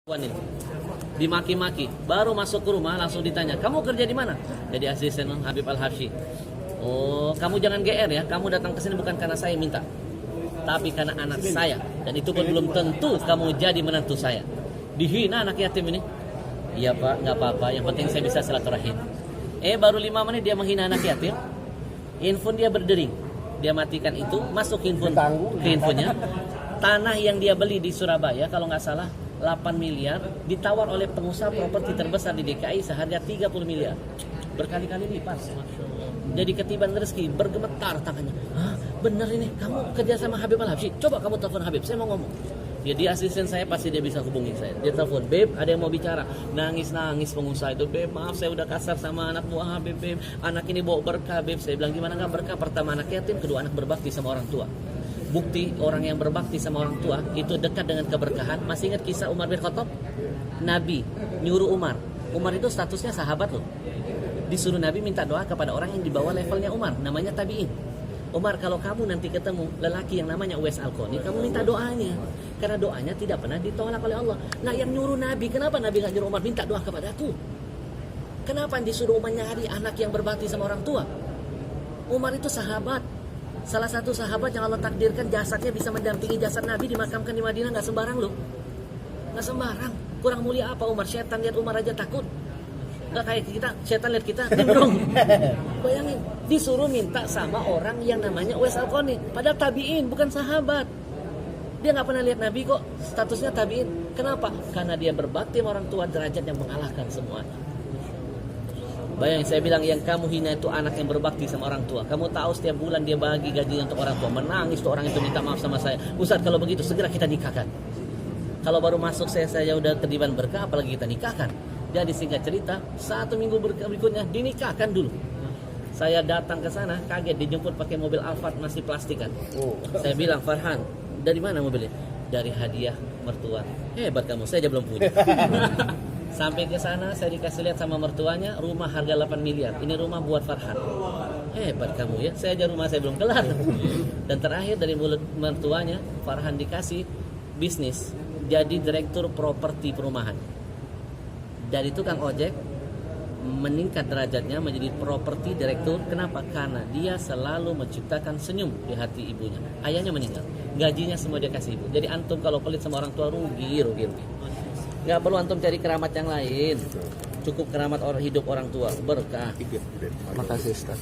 Ini dimaki-maki, baru masuk ke rumah langsung ditanya, kamu kerja di mana? Jadi asisten Habib Al-Habsyi. Oh, kamu jangan GR ya, kamu datang ke sini bukan karena saya minta, tapi karena anak saya, dan itu pun belum tentu kamu jadi menantu saya. Dihina anak yatim ini. Iya pak, nggak apa-apa, yang penting saya bisa silaturahim. Baru 5 menit dia menghina anak yatim. Handphone dia berdering, dia matikan itu, masuk handphone ke handphonenya. Tanah yang dia beli di Surabaya kalau nggak salah 8 miliar ditawar oleh pengusaha properti terbesar di DKI seharga 30 miliar. Berkali-kali lipat. Jadi ketiban rezeki, bergemetar tangannya. Hah, bener ini, kamu kerja sama Habib Al-Habsyi? Coba kamu telepon Habib, saya mau ngomong. Ya dia asisten saya, pasti dia bisa hubungi saya. Dia telepon, Beb, ada yang mau bicara. Nangis-nangis pengusaha itu, Beb, maaf saya udah kasar sama anak buah Habib, Beb. Anak ini bawa berkah, Beb. Saya bilang, gimana gak berkah? Pertama anak yatim, kedua anak berbakti sama orang tua. Bukti orang yang berbakti sama orang tua itu dekat dengan keberkahan. Masih ingat kisah Umar bin Khattab? Nabi nyuruh Umar. Umar itu statusnya sahabat loh. Disuruh Nabi minta doa kepada orang yang di bawah levelnya Umar, namanya tabi'in. Umar, kalau kamu nanti ketemu lelaki yang namanya Uwais Al-Qarni, kamu minta doanya, karena doanya tidak pernah ditolak oleh Allah. Nah yang nyuruh Nabi, kenapa Nabi gak nyuruh Umar minta doa kepada aku? Kenapa disuruh Umar nyari anak yang berbakti sama orang tua? Umar itu sahabat, salah satu sahabat yang Allah takdirkan jasadnya bisa mendampingi jasad Nabi dimakamkan di Madinah. Gak sembarang loh, gak sembarang. Kurang mulia apa Umar? Setan lihat Umar aja takut. Gak kayak kita, setan lihat kita nimbrung. Bayangin, disuruh minta sama orang yang namanya Uwais Al-Qarni, padahal tabi'in, bukan sahabat. Dia gak pernah lihat Nabi kok, statusnya tabi'in. Kenapa? Karena dia berbakti sama orang tua, derajat yang mengalahkan semuanya. Bayangin, saya bilang yang kamu hina itu anak yang berbakti sama orang tua. Kamu tahu setiap bulan dia bagi gajinya untuk orang tua. Menangis tuh orang itu minta maaf sama saya. Ustaz, kalau begitu segera kita nikahkan. Kalau baru masuk saya udah terlibat berkah, apalagi kita nikahkan. Jadi singkat cerita, 1 minggu berikutnya dinikahkan dulu. Saya datang ke sana, kaget dijemput pakai mobil Alphard masih plastikan. Saya bilang, Farhan, dari mana mobilnya? Dari hadiah mertua. Hebat kamu, saya aja belum punya. Sampai ke sana saya dikasih lihat sama mertuanya, rumah harga 8 miliar. Ini rumah buat Farhan. Hebat kamu ya, saya aja rumah saya belum kelar. Dan terakhir dari mulut mertuanya, Farhan dikasih bisnis, jadi direktur properti perumahan. Dari tukang ojek meningkat derajatnya menjadi properti direktur. Kenapa? Karena dia selalu menciptakan senyum di hati ibunya. Ayahnya meninggal, gajinya semua dia kasih ibu. Jadi antum kalau pelit sama orang tua rugi. Nggak perlu antum cari keramat yang lain. Cukup keramat orang hidup orang tua, berkah. Makasih Ustaz.